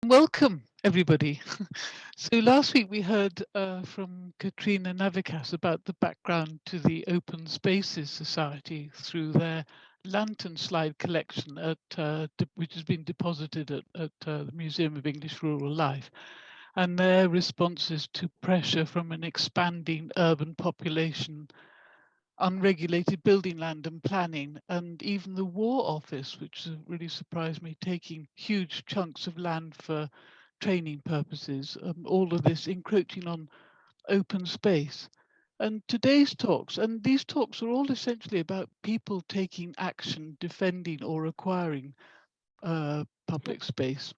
Welcome, everybody. So last week we heard from Katrina Navikas about the background to the Open Spaces Society through their lantern slide collection which has been deposited at the Museum of English Rural Life, and their responses to pressure from an expanding urban population, unregulated building land and planning, and even the War Office, which really surprised me, taking huge chunks of land for training purposes, all of this encroaching on open space. And today's talks, and these talks are all essentially about people taking action, defending or acquiring public space,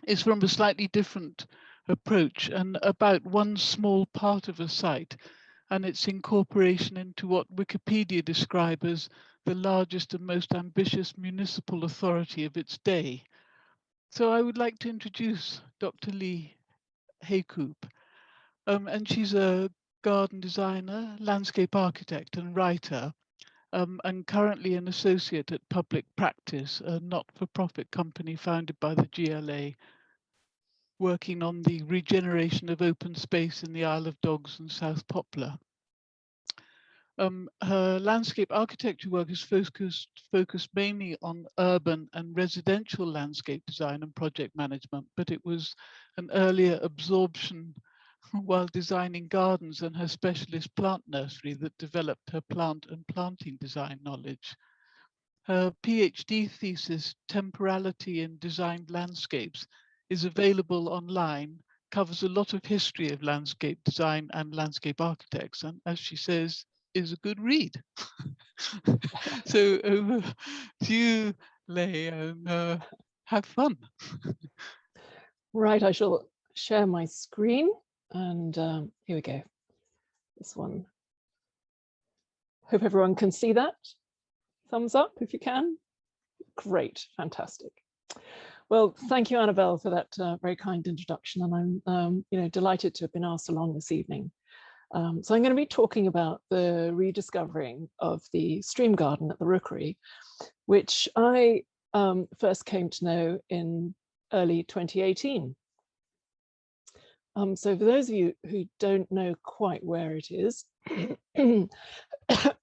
is from a slightly different approach and about one small part of a site and its incorporation into what Wikipedia describes as the largest and most ambitious municipal authority of its day. So I would like to introduce Dr. Heykoop, and she's a garden designer, landscape architect and writer, and currently an associate at Public Practice, a not-for-profit company founded by the GLA, working on the regeneration of open space in the Isle of Dogs and South Poplar. Her landscape architecture work is focused mainly on urban and residential landscape design and project management, but it was an earlier absorption while designing gardens and her specialist plant nursery that developed her plant and planting design knowledge. Her PhD thesis, Temporality in Designed Landscapes, is available online, covers a lot of history of landscape design and landscape architects, and as she says, is a good read. So over to you, Lay, and have fun. Right, I shall share my screen, and here we go. This one. Hope everyone can see that. Thumbs up if you can. Great, fantastic. Well, thank you, Annabelle, for that very kind introduction, and I'm delighted to have been asked along this evening. So I'm going to be talking about the rediscovering of the stream garden at the Rookery, which I first came to know in early 2018. So for those of you who don't know quite where it is, it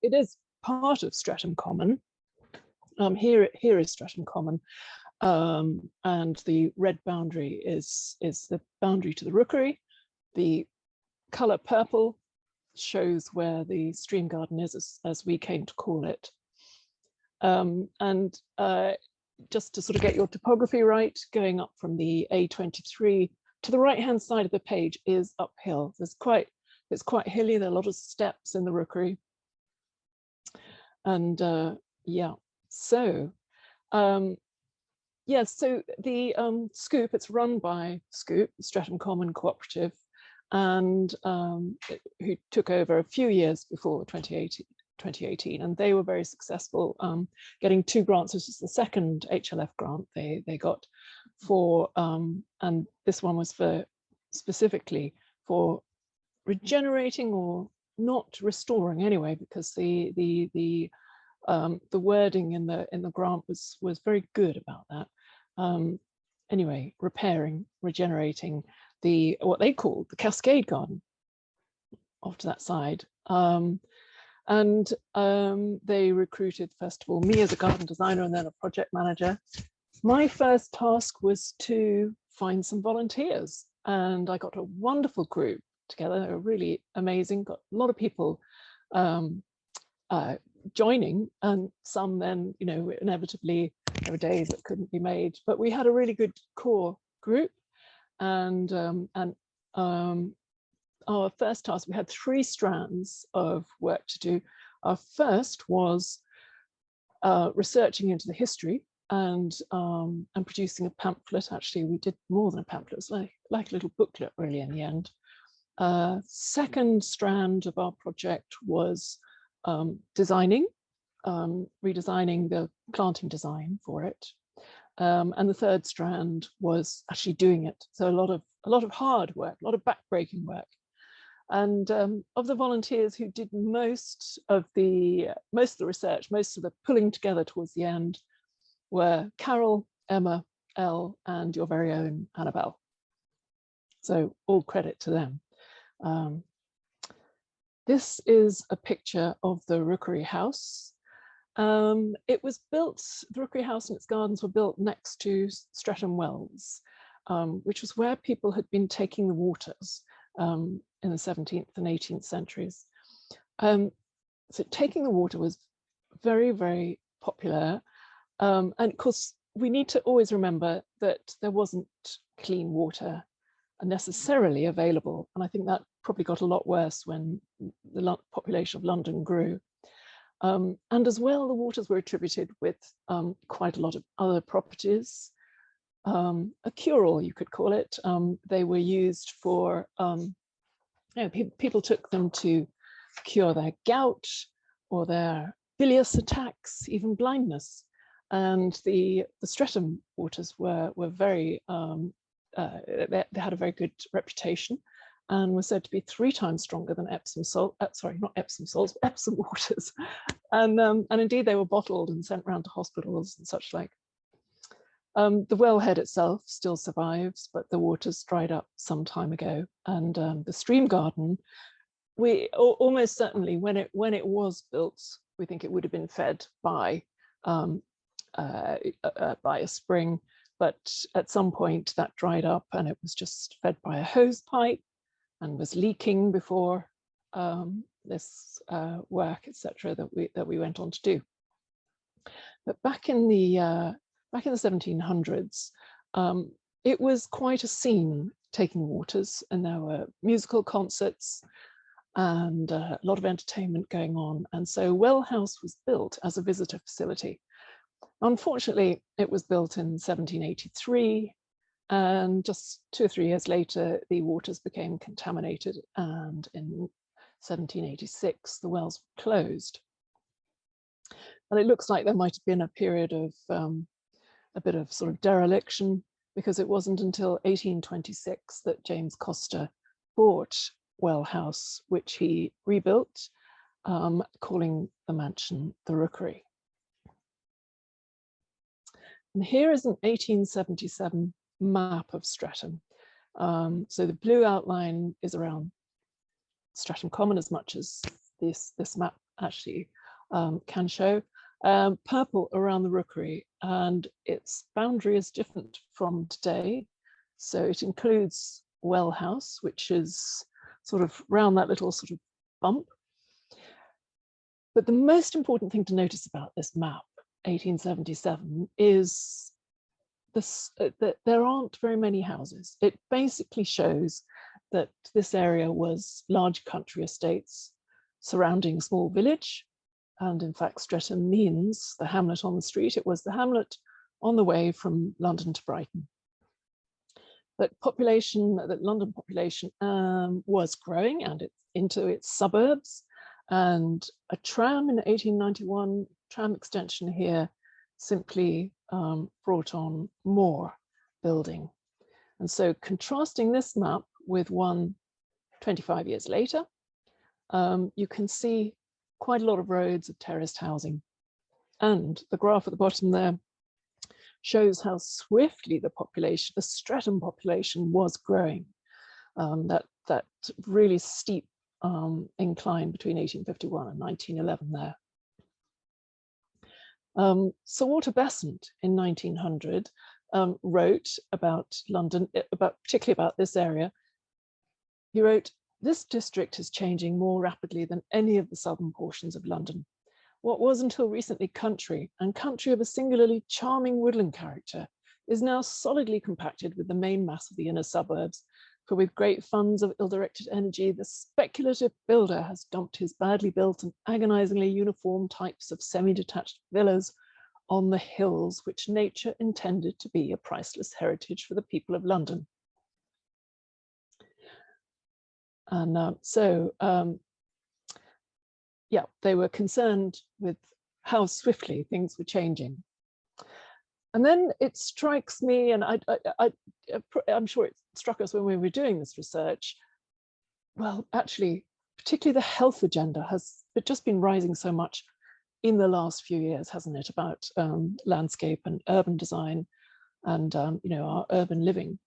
is part of Streatham Common. Here is Streatham Common, and the red boundary is the boundary to the Rookery. The colour purple shows where the stream garden is, as we came to call it. Just to sort of get your topography right, going up from the A23 to the right hand side of the page is uphill. It's quite hilly. There are a lot of steps in the Rookery, and yeah. So so the Scoop, it's run by Scoop, Streatham Common Cooperative, and who took over a few years before 2018, and they were very successful getting 2 grants. This is the second HLF grant they got for, and this one was specifically for regenerating, or not restoring anyway, because the wording in the grant was very good about that. Anyway, repairing, regenerating what they called the Cascade Garden off to that side. And they recruited, first of all, me as a garden designer and then a project manager. My first task was to find some volunteers, and I got a wonderful group together. They were really amazing, got a lot of people joining, and some then, inevitably there were days that couldn't be made, but we had a really good core group. And our first task, we had 3 strands of work to do. Our first was researching into the history and producing a pamphlet. Actually, we did more than a pamphlet. It was like a little booklet, really, in the end. Second strand of our project was redesigning the planting design for it. And the third strand was actually doing it. So a lot of hard work, a lot of backbreaking work. And of the volunteers who did most of the research, most of the pulling together towards the end, were Carol, Emma, Elle and your very own Annabelle. So all credit to them. This is a picture of the Rookery House. It was built, the Rookery House and its gardens were built next to Streatham Wells, which was where people had been taking the waters in the 17th and 18th centuries. So taking the water was very, very popular. And of course, we need to always remember that there wasn't clean water necessarily available. And I think that probably got a lot worse when the population of London grew. And as well, the waters were attributed with quite a lot of other properties. A cure-all, you could call it. They were used for, people took them to cure their gout or their bilious attacks, even blindness. And the Streatham waters were very, they had a very good reputation and were said to be 3 times stronger than Epsom salt. Sorry, not Epsom salts, Epsom waters. And indeed, they were bottled and sent around to hospitals and such like. The wellhead itself still survives, but the waters dried up some time ago. And the stream garden, we almost certainly, when it was built, we think it would have been fed by a spring, but at some point that dried up and it was just fed by a hose pipe and was leaking before this work, etc., that we went on to do. But back in the 1700s, it was quite a scene taking waters, and there were musical concerts and a lot of entertainment going on. And so Well House was built as a visitor facility. Unfortunately, it was built in 1783, and just 2 or 3 years later, the waters became contaminated, and in 1786, the wells were closed. And it looks like there might have been a period of a bit of sort of dereliction, because it wasn't until 1826 that James Coster bought Well House, which he rebuilt, calling the mansion the Rookery. And here is an 1877 map of Streatham. So the blue outline is around Streatham Common, as much as this map actually can show. Purple around the Rookery, and its boundary is different from today. So it includes Well House, which is sort of round that little sort of bump. But the most important thing to notice about this map, 1877, is this, that there aren't very many houses. It basically shows that this area was large country estates surrounding a small village. And in fact, Streatham means the hamlet on the street. It was the hamlet on the way from London to Brighton. But London population was growing, and it's into its suburbs. And a tram in 1891, tram extension here, simply brought on more building. And so contrasting this map with one 25 years later, you can see quite a lot of roads of terraced housing. And the graph at the bottom there shows how swiftly the population, the Streatham population, was growing. That really steep incline between 1851 and 1911 there. Sir Walter Besant in 1900 wrote about London, particularly about this area. He wrote, "This district is changing more rapidly than any of the southern portions of London. What was until recently country, and country of a singularly charming woodland character, is now solidly compacted with the main mass of the inner suburbs, for with great funds of ill-directed energy, the speculative builder has dumped his badly built and agonizingly uniform types of semi-detached villas on the hills, which nature intended to be a priceless heritage for the people of London." And yeah, they were concerned with how swiftly things were changing. And then it strikes me, and I'm sure it struck us when we were doing this research, well, actually, particularly the health agenda has just been rising so much in the last few years, hasn't it, about landscape and urban design. and you know, our urban living.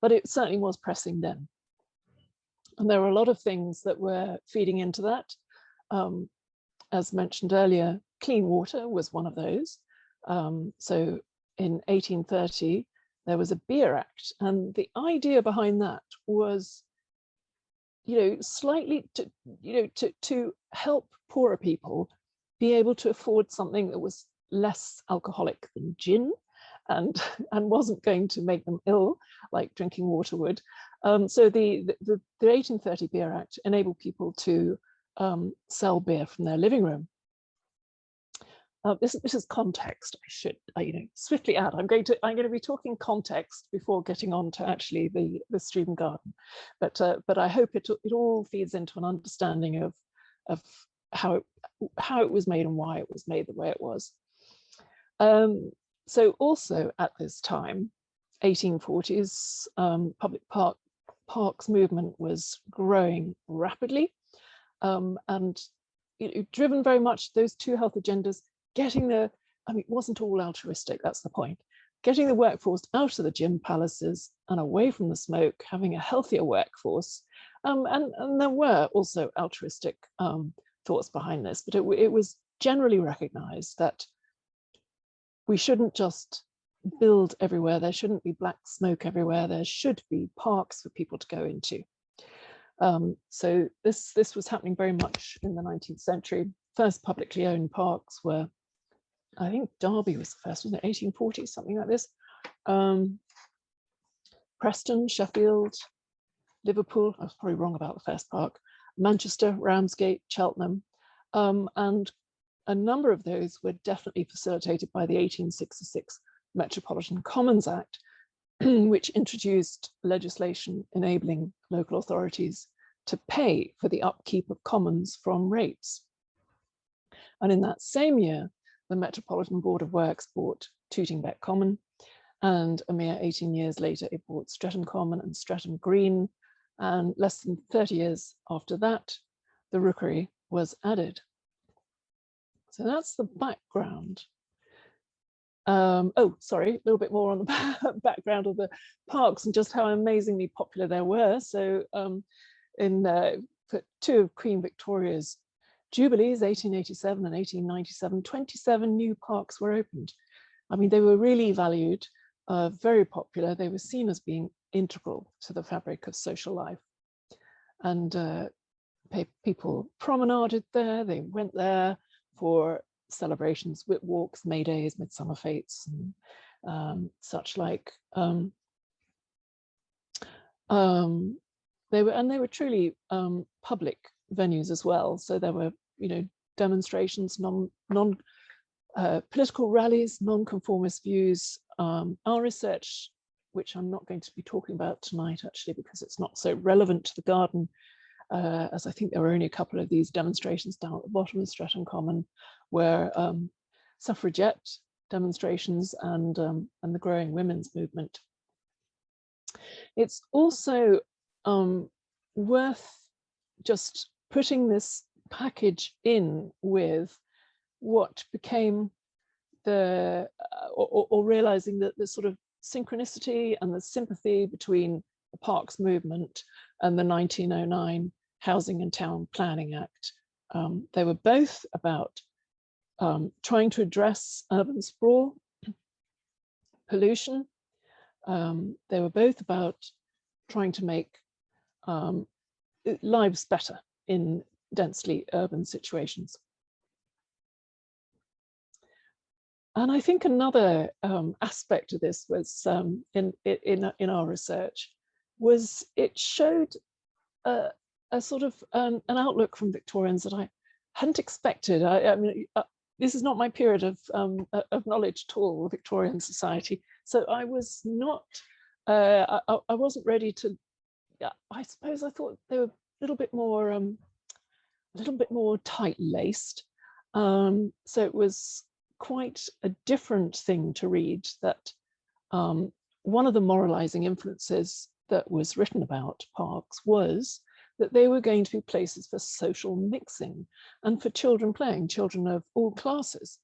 But it certainly was pressing then. And there were a lot of things that were feeding into that. As mentioned earlier, clean water was one of those. So in 1830, there was a Beer Act, and the idea behind that was, you know, slightly to, you know, to help poorer people be able to afford something that was less alcoholic than gin, and wasn't going to make them ill like drinking water would. So the 1830 Beer Act enabled people to sell beer from their living room. This is context. I should, you know, swiftly add. I'm going to be talking context before getting on to actually the Streatham Garden, but I hope it all feeds into an understanding of how it was made and why it was made the way it was. So also at this time, 1840s, public parks movement was growing rapidly, and driven very much those two health agendas. Getting the, I mean, it wasn't all altruistic, that's the point. Getting the workforce out of the gym palaces and away from the smoke, having a healthier workforce. And there were also altruistic thoughts behind this, but it was generally recognized that we shouldn't just build everywhere. There shouldn't be black smoke everywhere. There should be parks for people to go into. So this was happening very much in the 19th century. First publicly owned parks were, I think Derby was the first, wasn't it? 1840, something like this. Preston, Sheffield, Liverpool, I was probably wrong about the first park, Manchester, Ramsgate, Cheltenham, and a number of those were definitely facilitated by the 1866 Metropolitan Commons Act, which introduced legislation enabling local authorities to pay for the upkeep of commons from rates. And in that same year, the Metropolitan Board of Works bought Tootingbeck Common, and a mere 18 years later, it bought Streatham Common and Streatham Green, and less than 30 years after that, the Rookery was added. So that's the background. Oh, sorry, a little bit more on the background of the parks and just how amazingly popular they were. So for two of Queen Victoria's Jubilees, 1887 and 1897, 27 new parks were opened. I mean, they were really valued, very popular. They were seen as being integral to the fabric of social life. And people promenaded there, they went there for celebrations, whip walks, May Days, Midsummer Fetes, and such like. They were truly public venues as well. So there were, demonstrations, political rallies, non-conformist views. Our research, which I'm not going to be talking about tonight actually because it's not so relevant to the garden, as I think there were only a couple of these demonstrations down at the bottom of Streatham Common, where suffragette demonstrations and the growing women's movement. It's also worth just putting this package in with what became or realizing that the sort of synchronicity and the sympathy between the parks movement and the 1909 Housing and Town Planning Act. They were both about trying to address urban sprawl, pollution. They were both about trying to make lives better in densely urban situations. And I think another aspect of this was in our research was it showed a sort of an outlook from Victorians that I hadn't expected. I mean, this is not my period of knowledge at all, Victorian society. So I was not, I wasn't ready to. I suppose I thought they were a little bit more tight-laced. So it was quite a different thing to read that one of the moralizing influences that was written about parks was that they were going to be places for social mixing and for children playing, children of all classes,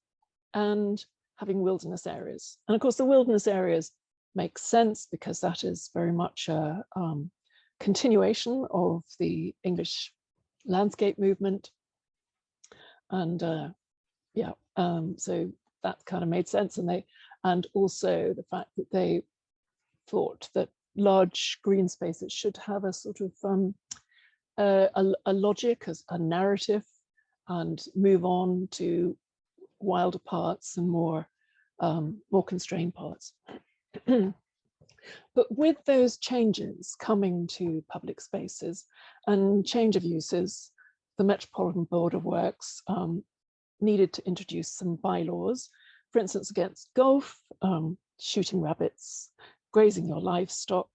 and having wilderness areas. And of course, the wilderness areas makes sense because that is very much a continuation of the English landscape movement. And yeah, so that kind of made sense. And also the fact that they thought that large green spaces should have a sort of a logic, a narrative, and move on to wilder parts and more constrained parts. But with those changes coming to public spaces and change of uses, the Metropolitan Board of Works needed to introduce some bylaws, for instance, against golf, shooting rabbits, grazing your livestock,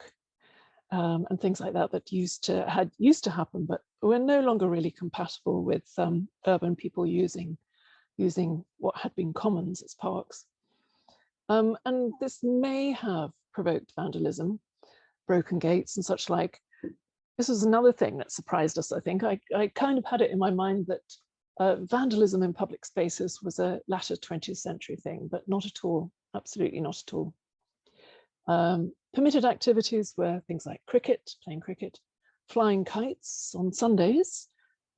and things like that that used to happen, but were no longer really compatible with urban people using what had been commons as parks. And this may have provoked vandalism, broken gates and such like. This was another thing that surprised us, I think. I kind of had it in my mind that vandalism in public spaces was a latter 20th century thing, but not at all, absolutely not at all. Permitted activities were things like cricket, playing cricket, flying kites on Sundays,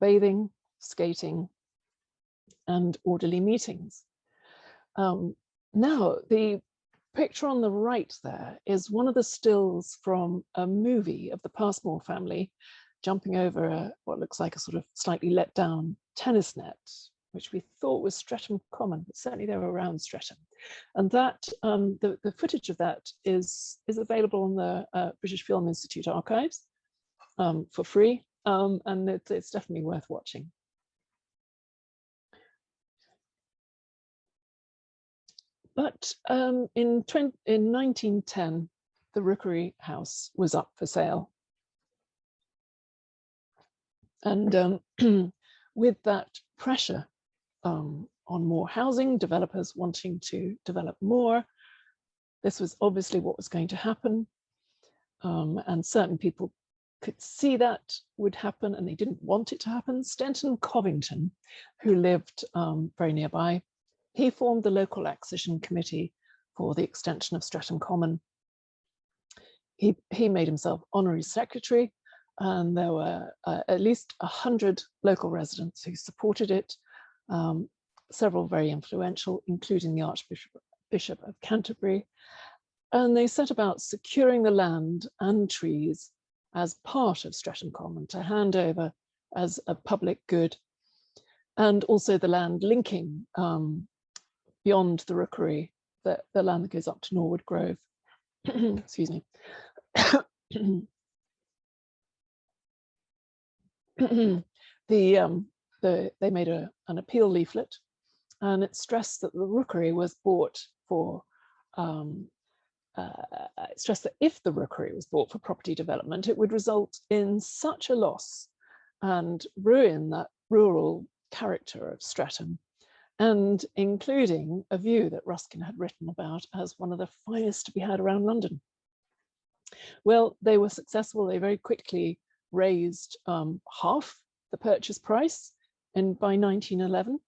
bathing, skating, and orderly meetings. Now, the picture on the right there is one of the stills from a movie of the Passmore family jumping over what looks like a sort of slightly let down tennis net, which we thought was Streatham Common, but certainly they were around Streatham. And that the footage of that is available on the British Film Institute archives for free, and it's definitely worth watching. But in 1910, the Rookery House was up for sale. And with that pressure on more housing, developers wanting to develop more, this was obviously what was going to happen. And certain people could see that would happen and they didn't want it to happen. Stenton Covington, who lived very nearby, he formed the local acquisition committee for the extension of Streatham Common. He made himself honorary secretary, and there were at least 100 local residents who supported it, several very influential, including the Archbishop of Canterbury. And they set about securing the land and trees as part of Streatham Common to hand over as a public good, and also the land linking beyond the Rookery, the land that goes up to Norwood Grove. Excuse me. They made an appeal leaflet, and it stressed that the Rookery was bought for stressed that if the Rookery was bought for property development, it would result in such a loss and ruin that rural character of Streatham, and including a view that Ruskin had written about as one of the finest to be had around London. Well, they were successful. They very quickly raised half the purchase price by 1911,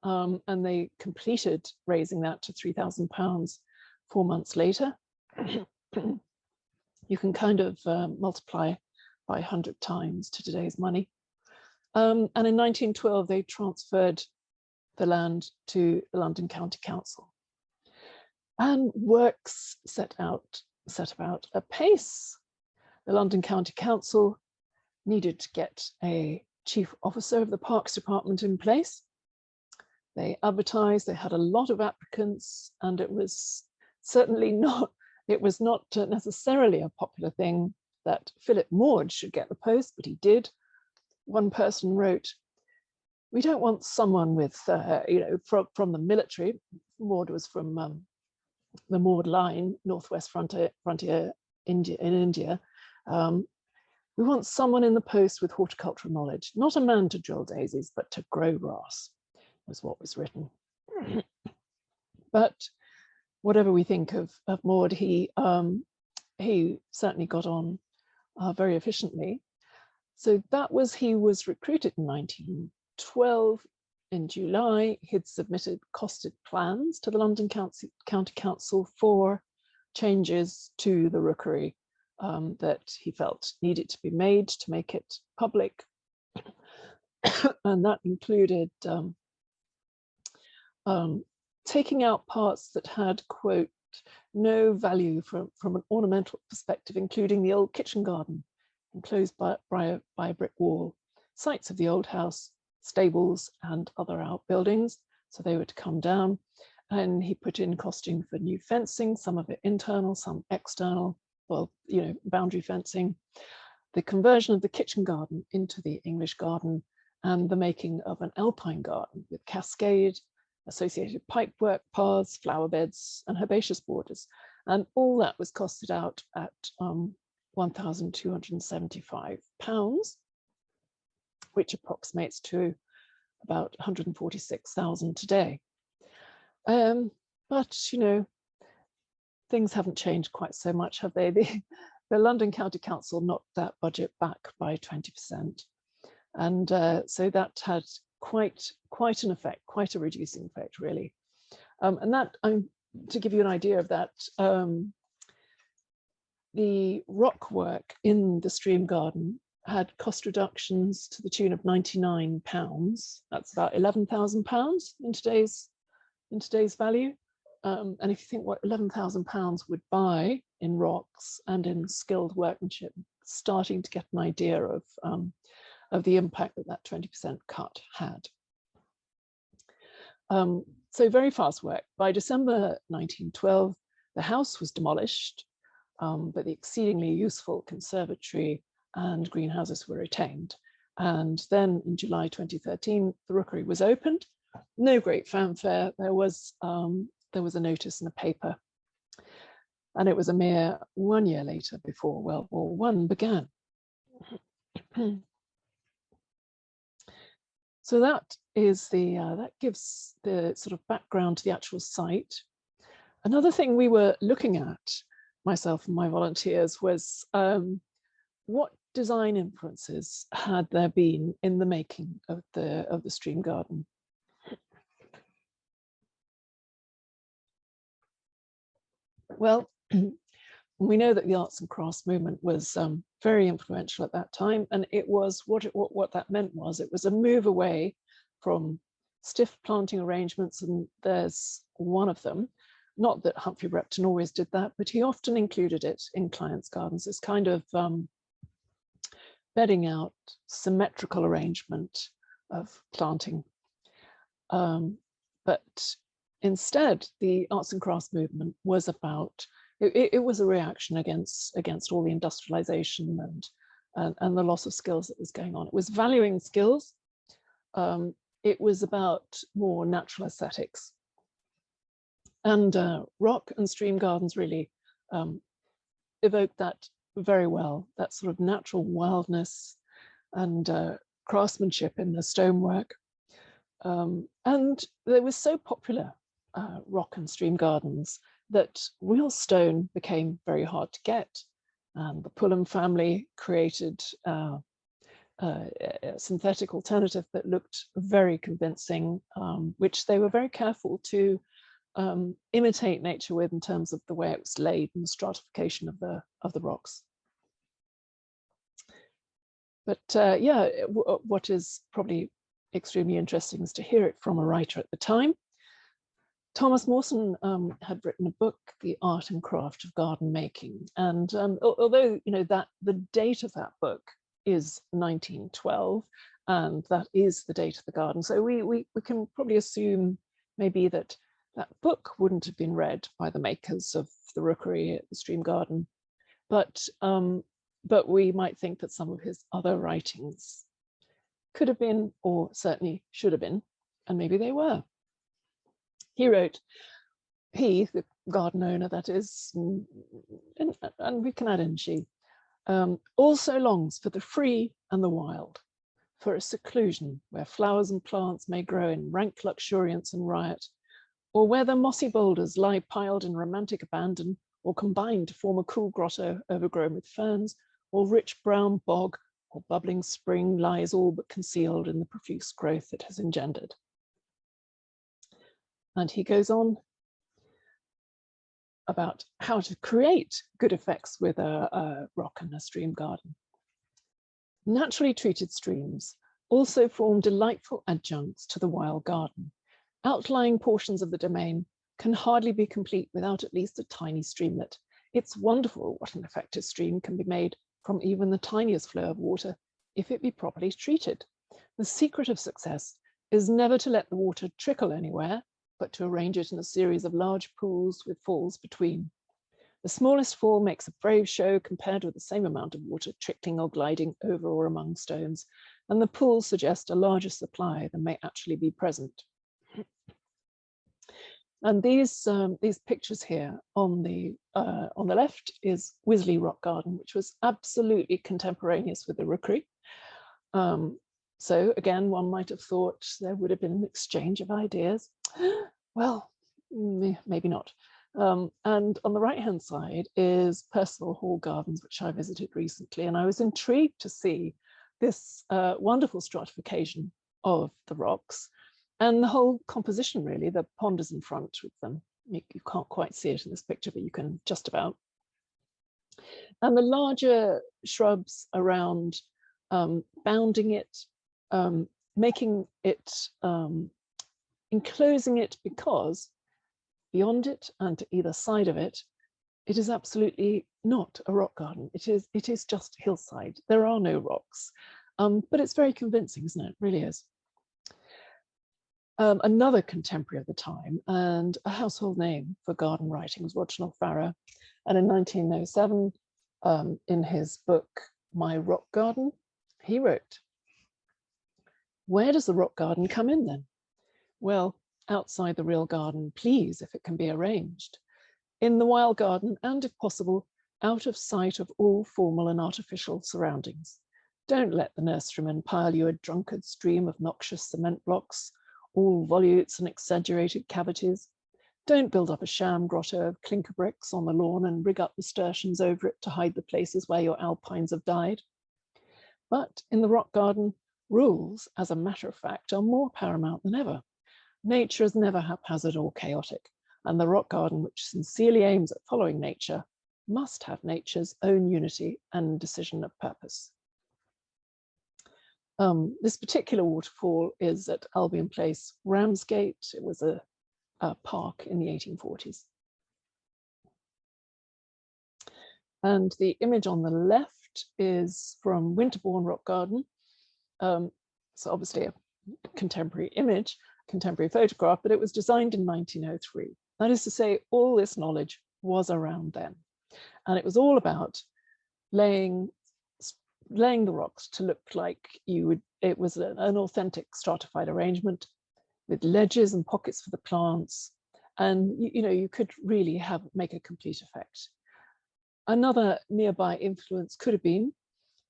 and they completed raising that to £3,000 4 months later. You can kind of multiply by 100 times to today's money. And in 1912, they transferred the land to the London County Council. And works set about apace. The London County Council needed to get a chief officer of the Parks Department in place. They advertised, they had a lot of applicants, and it was certainly not, it was not necessarily a popular thing that Philip Maud should get the post, but he did. One person wrote, "We don't want someone with, from the military." Maud was from the Maud Line, Northwest Frontier in India. "We want someone in the post with horticultural knowledge, not a man to drill daisies, but to grow grass," was what was written. But whatever we think of Maud, he certainly got on very efficiently. So he was recruited in 1912. In July, he'd submitted costed plans to the London County Council for changes to the Rookery that he felt needed to be made to make it public. And that included taking out parts that had, quote, no value from an ornamental perspective, including the old kitchen garden, enclosed by a brick wall, sites of the old house, stables, and other outbuildings. So they were to come down. And he put in costing for new fencing, some of it internal, some external, well, you know, boundary fencing, the conversion of the kitchen garden into the English garden, and the making of an alpine garden with cascade, associated pipework, paths, flower beds, and herbaceous borders. And all that was costed out at £1,275, which approximates to about 146,000 today. But, you know, things haven't changed quite so much, have they? The London County Council knocked that budget back by 20%. And so that had quite an effect, quite a reducing effect, really. And that, to give you an idea of that, the rock work in the Stream Garden had cost reductions to the tune of £99. That's about £11,000 in today's value. And if you think what £11,000 would buy in rocks and in skilled workmanship, starting to get an idea of the impact that 20% cut had. So very fast work. By December 1912, the house was demolished, but the exceedingly useful conservatory and greenhouses were retained. And then in July 2013, the Rookery was opened. No great fanfare. There was a notice in the paper, and it was a mere 1 year later before World War I began. So that is that gives the sort of background to the actual site. Another thing we were looking at, myself and my volunteers, was what design influences had there been in the making of the Stream Garden. Well, we know that the arts and crafts movement was very influential at that time, and it was what that meant was it was a move away from stiff planting arrangements, and there's one of them. Not that Humphrey Repton always did that, but he often included it in clients' gardens, this kind of bedding out, symmetrical arrangement of planting. But instead, the arts and crafts movement was about, it was a reaction against all the industrialization and the loss of skills that was going on. It was valuing skills. It was about more natural aesthetics. And rock and stream gardens really evoked that very well, that sort of natural wildness and craftsmanship in the stonework. And they were so popular, rock and stream gardens, that real stone became very hard to get. And the Pulham family created a synthetic alternative that looked very convincing, which they were very careful to imitate nature with in terms of the way it was laid and the stratification of the rocks. But yeah, what is probably extremely interesting is to hear it from a writer at the time. Thomas Mawson had written a book, The Art and Craft of Garden Making, and although that the date of that book is 1912, and that is the date of the garden, so we can probably assume maybe that book wouldn't have been read by the makers of the Rookery at the Stream Garden, but we might think that some of his other writings could have been, or certainly should have been, and maybe they were. He wrote, the garden owner that is, and we can add in she, also longs for the free and the wild, for a seclusion where flowers and plants may grow in rank luxuriance and riot, or where the mossy boulders lie piled in romantic abandon, or combine to form a cool grotto overgrown with ferns, or rich brown bog or bubbling spring lies all but concealed in the profuse growth it has engendered. And he goes on, about how to create good effects with a rock and a stream garden. Naturally treated streams also form delightful adjuncts to the wild garden. Outlying portions of the domain can hardly be complete without at least a tiny streamlet. It's wonderful what an effective stream can be made from even the tiniest flow of water if it be properly treated. The secret of success is never to let the water trickle anywhere, but to arrange it in a series of large pools with falls between. The smallest fall makes a brave show compared with the same amount of water trickling or gliding over or among stones, and the pools suggest a larger supply than may actually be present. And these pictures here on the left is Wisley Rock Garden, which was absolutely contemporaneous with the Rookery. So again, one might have thought there would have been an exchange of ideas. Well, maybe not. And on the right-hand side is Percival Hall Gardens, which I visited recently, and I was intrigued to see this wonderful stratification of the rocks and the whole composition, really. The pond is in front with them. You can't quite see it in this picture, but you can just about. And the larger shrubs around bounding it, making it, enclosing it, because beyond it and to either side of it, it is absolutely not a rock garden. It is just hillside. There are no rocks, but it's very convincing, isn't it? It really is. Another contemporary of the time and a household name for garden writing was Reginald Farrar. And in 1907, in his book, My Rock Garden, he wrote, "Where does the rock garden come in then? Well, outside the real garden, please, if it can be arranged. In the wild garden, and if possible, out of sight of all formal and artificial surroundings. Don't let the nurseryman pile you a drunkard stream of noxious cement blocks, all volutes and exaggerated cavities. Don't build up a sham grotto of clinker bricks on the lawn and rig up nasturtiums over it to hide the places where your alpines have died. But in the rock garden, rules, as a matter of fact, are more paramount than ever. Nature is never haphazard or chaotic, and the rock garden, which sincerely aims at following nature, must have nature's own unity and decision of purpose." This particular waterfall is at Albion Place, Ramsgate. It was a park in the 1840s. And the image on the left is from Winterbourne Rock Garden. So obviously a contemporary image, contemporary photograph, but it was designed in 1903. That is to say, all this knowledge was around then. And it was all about laying the rocks to look like it was an authentic stratified arrangement with ledges and pockets for the plants. And you could really make a complete effect. Another nearby influence could have been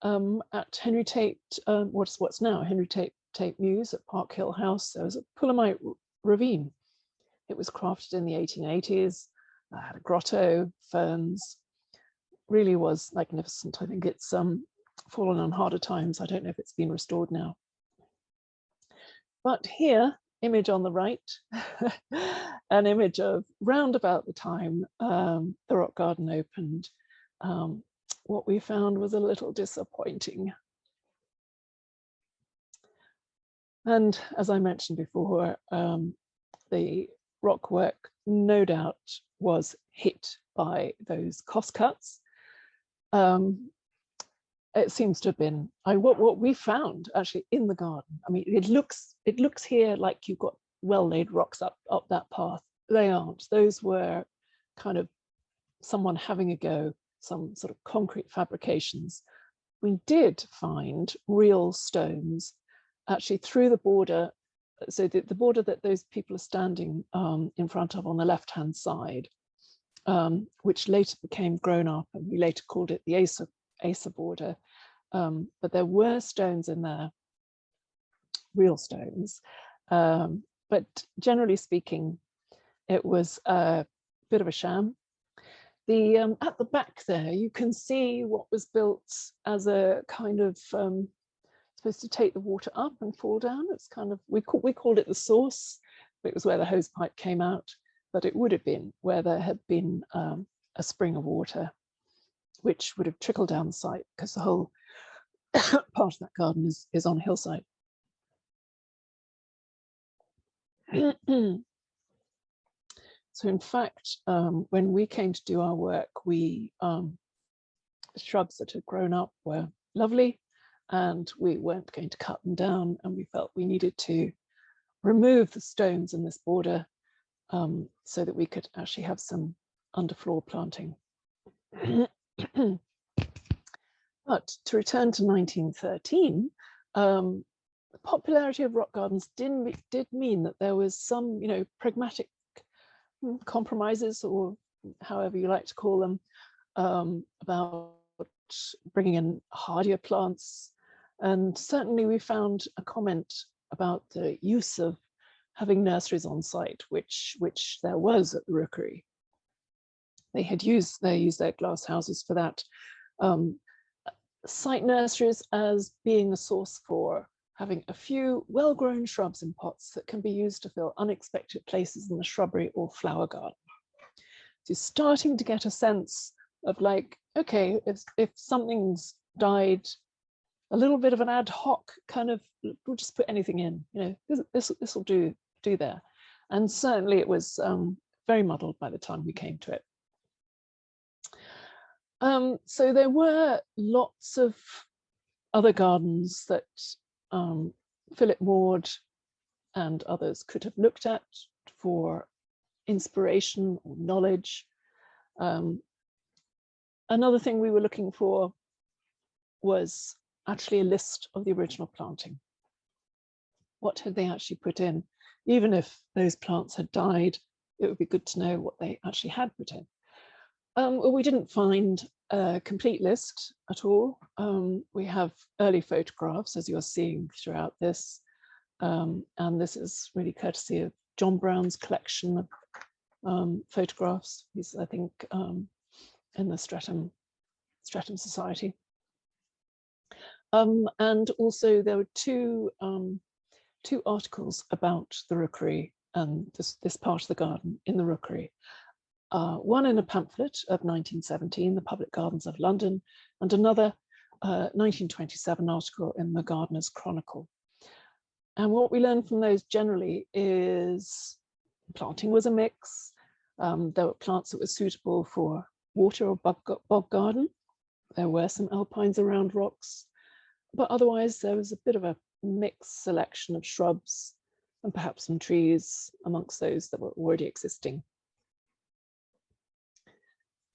at Henry Tate, what's now Henry Tate Mews at Park Hill House. There was a Pulamite ravine. It was crafted in the 1880s, had a grotto, ferns, really was magnificent. I think it's fallen on harder times. I don't know if it's been restored now. But here, image on the right, an image of round about the time the rock garden opened. What we found was a little disappointing. And as I mentioned before, the rock work no doubt was hit by those cost cuts. It seems to have been what we found actually in the garden. I mean, it looks here like you've got well-laid rocks up that path. They aren't. Those were kind of someone having a go, some sort of concrete fabrications. We did find real stones actually through the border. So the border that those people are standing in front of on the left-hand side, which later became grown up, and we later called it the Acer border. But there were stones in there, real stones. But generally speaking, it was a bit of a sham. At the back there, you can see what was built as a kind of supposed to take the water up and fall down. It's kind of, we called it the source, but it was where the hose pipe came out. but it would have been where there had been a spring of water, which would have trickled down the site, because the whole part of that garden is on a hillside. So in fact, when we came to do our work, the shrubs that had grown up were lovely, and we weren't going to cut them down, and we felt we needed to remove the stones in this border so that we could actually have some underfloor planting. But to return to 1913, the popularity of rock gardens did mean that there was some, pragmatic compromises, or however you like to call them, about bringing in hardier plants. And certainly we found a comment about the use of having nurseries on site, which there was at the Rookery. They used their glass houses for that. Site nurseries as being a source for having a few well-grown shrubs in pots that can be used to fill unexpected places in the shrubbery or flower garden. So starting to get a sense of like, okay, if something's died, a little bit of an ad hoc kind of, we'll just put anything in, this will do there. And certainly it was very muddled by the time we came to it. So there were lots of other gardens that Philip Maud and others could have looked at for inspiration or knowledge. Another thing we were looking for was actually a list of the original planting. What had they actually put in? Even if those plants had died, it would be good to know what they actually had put in. Well, we didn't find a complete list at all. We have early photographs, as you're seeing throughout this. And this is really courtesy of John Brown's collection of photographs. He's, I think, in the Streatham Society. And also there were two articles about the Rookery and this part of the garden in the Rookery. One in a pamphlet of 1917, The Public Gardens of London, and another 1927 article in the Gardener's Chronicle. And what we learned from those generally is planting was a mix. There were plants that were suitable for water or bog garden. There were some alpines around rocks, but otherwise there was a bit of a mixed selection of shrubs and perhaps some trees amongst those that were already existing.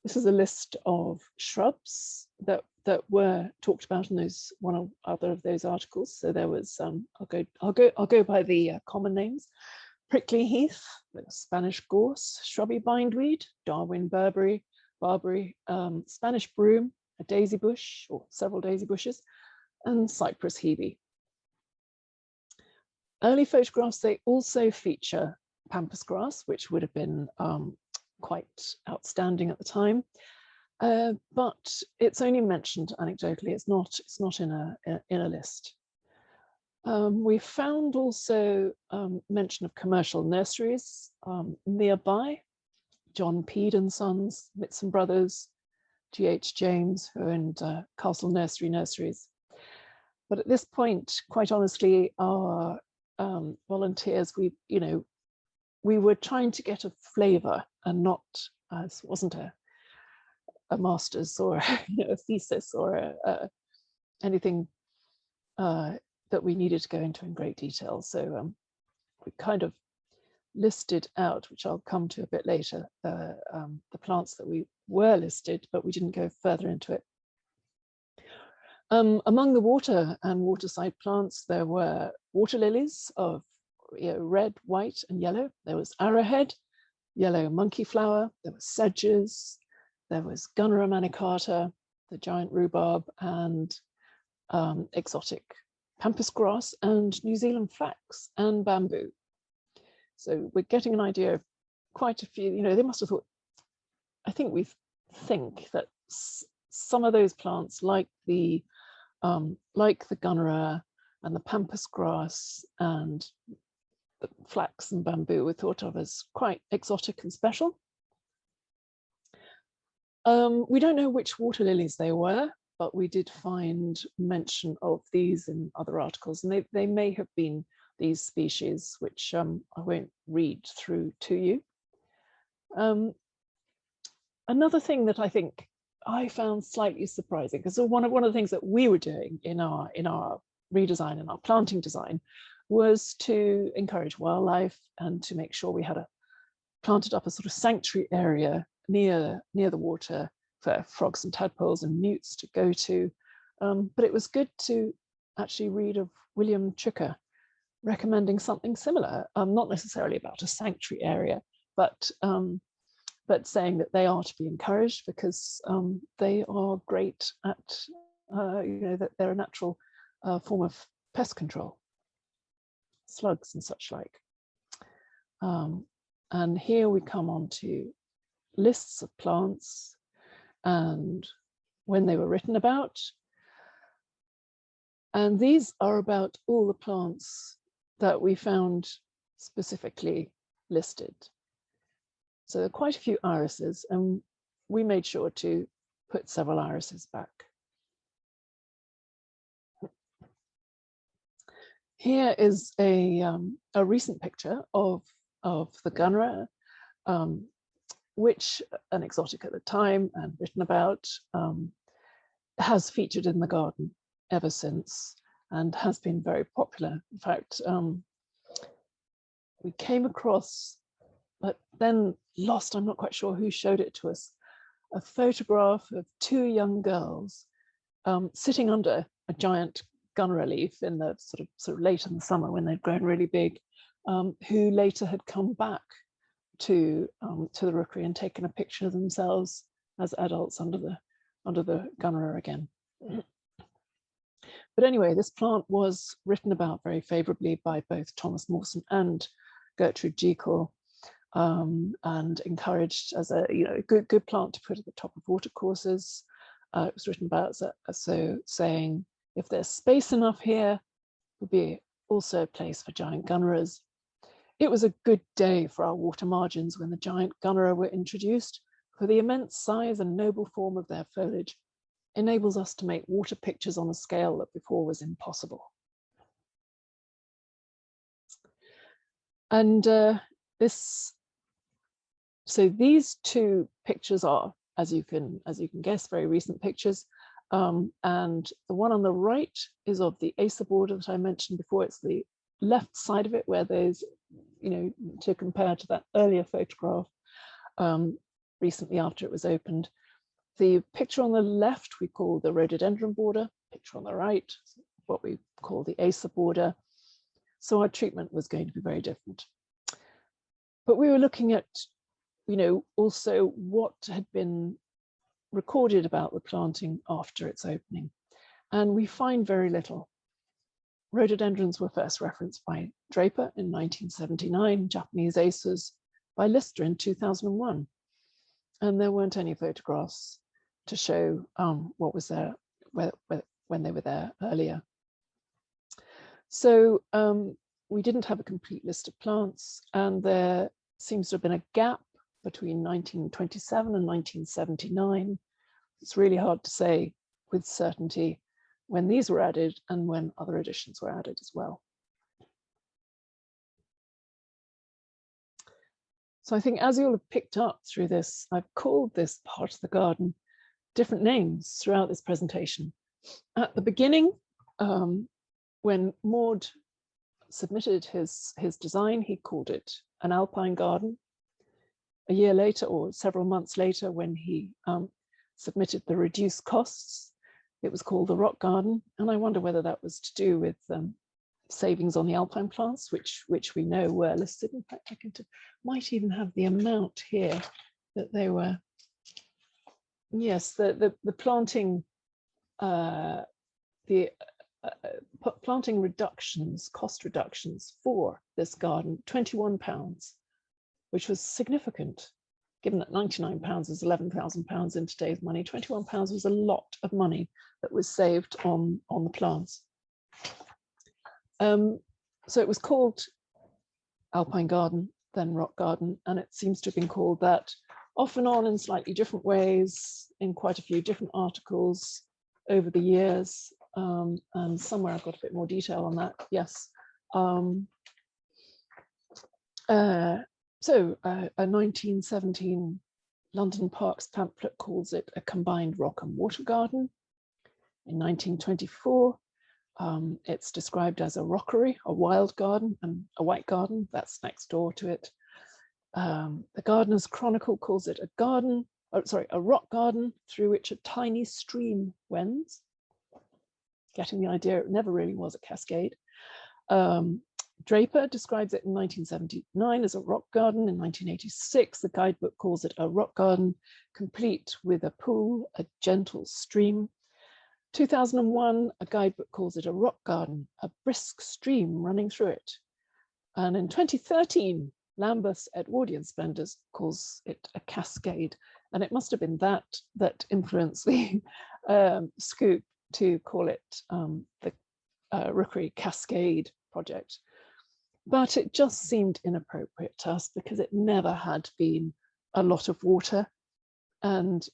This is a list of shrubs that were talked about in one or other of those articles. So there was I'll go by the common names: prickly heath, Spanish gorse, shrubby bindweed, Darwin barberry, Spanish broom, a daisy bush or several daisy bushes, and Cypress hebe. Early photographs, they also feature pampas grass, which would have been quite outstanding at the time, but it's only mentioned anecdotally. It's not in a list. We found also mention of commercial nurseries nearby: John Peed and Sons, Mitson Brothers, G.H. James, who owned Castle Nurseries. But at this point, quite honestly, our volunteers, we were trying to get a flavour and not, it wasn't a master's or a thesis or anything that we needed to go into in great detail. So we kind of listed out, which I'll come to a bit later, the plants that we were listed, but we didn't go further into it. Among the water and waterside plants, there were water lilies of red, white, and yellow. There was arrowhead, yellow monkey flower. There were sedges. There was Gunnera manicata, the giant rhubarb, and exotic pampas grass, and New Zealand flax and bamboo. So we're getting an idea of quite a few. They must have thought. I think we think that some of those plants, like the Gunnera and the pampas grass and flax and bamboo were thought of as quite exotic and special. We don't know which water lilies they were, but we did find mention of these in other articles, and they may have been these species, which I won't read through to you. Another thing that I think I found slightly surprising, because one of the things that we were doing in our redesign and our planting design was to encourage wildlife and to make sure we had planted up a sort of sanctuary area near the water for frogs and tadpoles and newts to go to. But it was good to actually read of William Chooker recommending something similar, not necessarily about a sanctuary area, but saying that they are to be encouraged because they are great at, that they're a natural form of pest control, slugs and such like. And here we come on to lists of plants and when they were written about. And these are about all the plants that we found specifically listed. So there are quite a few irises, and we made sure to put several irises back. Here is a recent picture of the gunra, which, an exotic at the time and written about, has featured in the garden ever since and has been very popular. In fact, we came across, but then lost, I'm not quite sure who showed it to us, a photograph of two young girls sitting under a giant gunra leaf in the sort of late in the summer when they'd grown really big, who later had come back to the rookery and taken a picture of themselves as adults under the gunra again. But anyway, this plant was written about very favorably by both Thomas Mawson and Gertrude Jekyll, and encouraged as a good plant to put at the top of watercourses. It was written about so saying, if there's space enough here, would be also a place for giant gunneras. It was a good day for our water margins when the giant gunnera were introduced, for the immense size and noble form of their foliage enables us to make water pictures on a scale that before was impossible. And so these two pictures are, as you can guess, very recent pictures. And the one on the right is of the Acer border that I mentioned before. It's the left side of it where there's, to compare to that earlier photograph recently after it was opened. The picture on the left we call the rhododendron border, picture on the right, what we call the Acer border. So our treatment was going to be very different. But we were looking at, also what had been recorded about the planting after its opening. And we find very little. Rhododendrons were first referenced by Draper in 1979, Japanese acers by Lister in 2001. And there weren't any photographs to show what was there when they were there earlier. So we didn't have a complete list of plants, and there seems to have been a gap between 1927 and 1979. It's really hard to say with certainty when these were added and when other additions were added as well. So I think, as you'll have picked up through this, I've called this part of the garden different names throughout this presentation. At the beginning, when Maud submitted his design, he called it an alpine garden. A year later, or several months later, when he submitted the reduced costs, it was called the rock garden. And I wonder whether that was to do with savings on the alpine plants, which we know were listed. In fact, I might even have the amount here that they were. Yes, the planting planting reductions, cost reductions for this garden, £21, which was significant, given that £99 is £11,000 in today's money. £21 was a lot of money that was saved on the plants. So it was called Alpine Garden, then Rock Garden, and it seems to have been called that off and on in slightly different ways in quite a few different articles over the years. And somewhere I've got a bit more detail on that, yes. So a 1917 London Parks pamphlet calls it a combined rock and water garden. In 1924, it's described as a rockery, a wild garden, and a white garden that's next door to it. The Gardener's Chronicle calls it a garden, a rock garden through which a tiny stream wends. Getting the idea, it never really was a cascade. Draper describes it in 1979 as a rock garden. In 1986, the guidebook calls it a rock garden, complete with a pool, a gentle stream. 2001, a guidebook calls it a rock garden, a brisk stream running through it. And in 2013, Lambeth's Edwardian Splendors calls it a cascade. And it must have been that influenced the Scoop to call it the Rookery Cascade project. But it just seemed inappropriate to us because it never had been a lot of water. And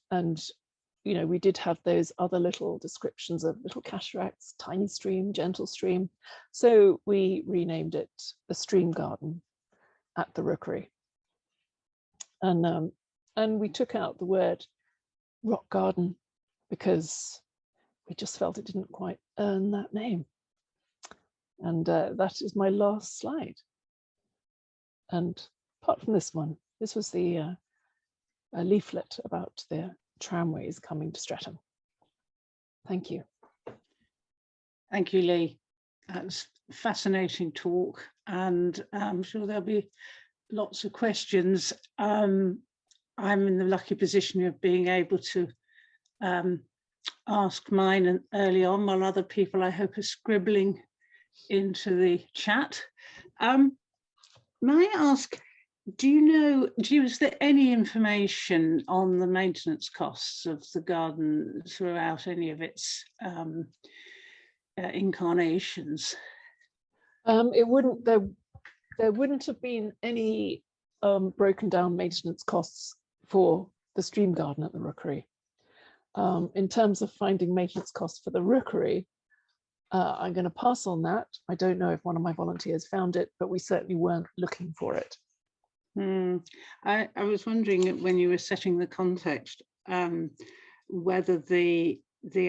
you know, we did have those other little descriptions of little cataracts, tiny stream, gentle stream. So we renamed it the Stream Garden at the Rookery. And we took out the word rock garden because we just felt it didn't quite earn that name. And that is my last slide. And apart from this one, this was the a leaflet about the tramways coming to Streatham. Thank you. Thank you, Lee. That's fascinating talk, and I'm sure there'll be lots of questions. I'm in the lucky position of being able to ask mine early on, while other people, I hope, are scribbling into the chat. May I ask, is there any information on the maintenance costs of the garden throughout any of its incarnations? There wouldn't have been any broken down maintenance costs for the stream garden at the Rookery. In terms of finding maintenance costs for the Rookery, I'm going to pass on that. I don't know if one of my volunteers found it, but we certainly weren't looking for it. I was wondering, when you were setting the context, whether the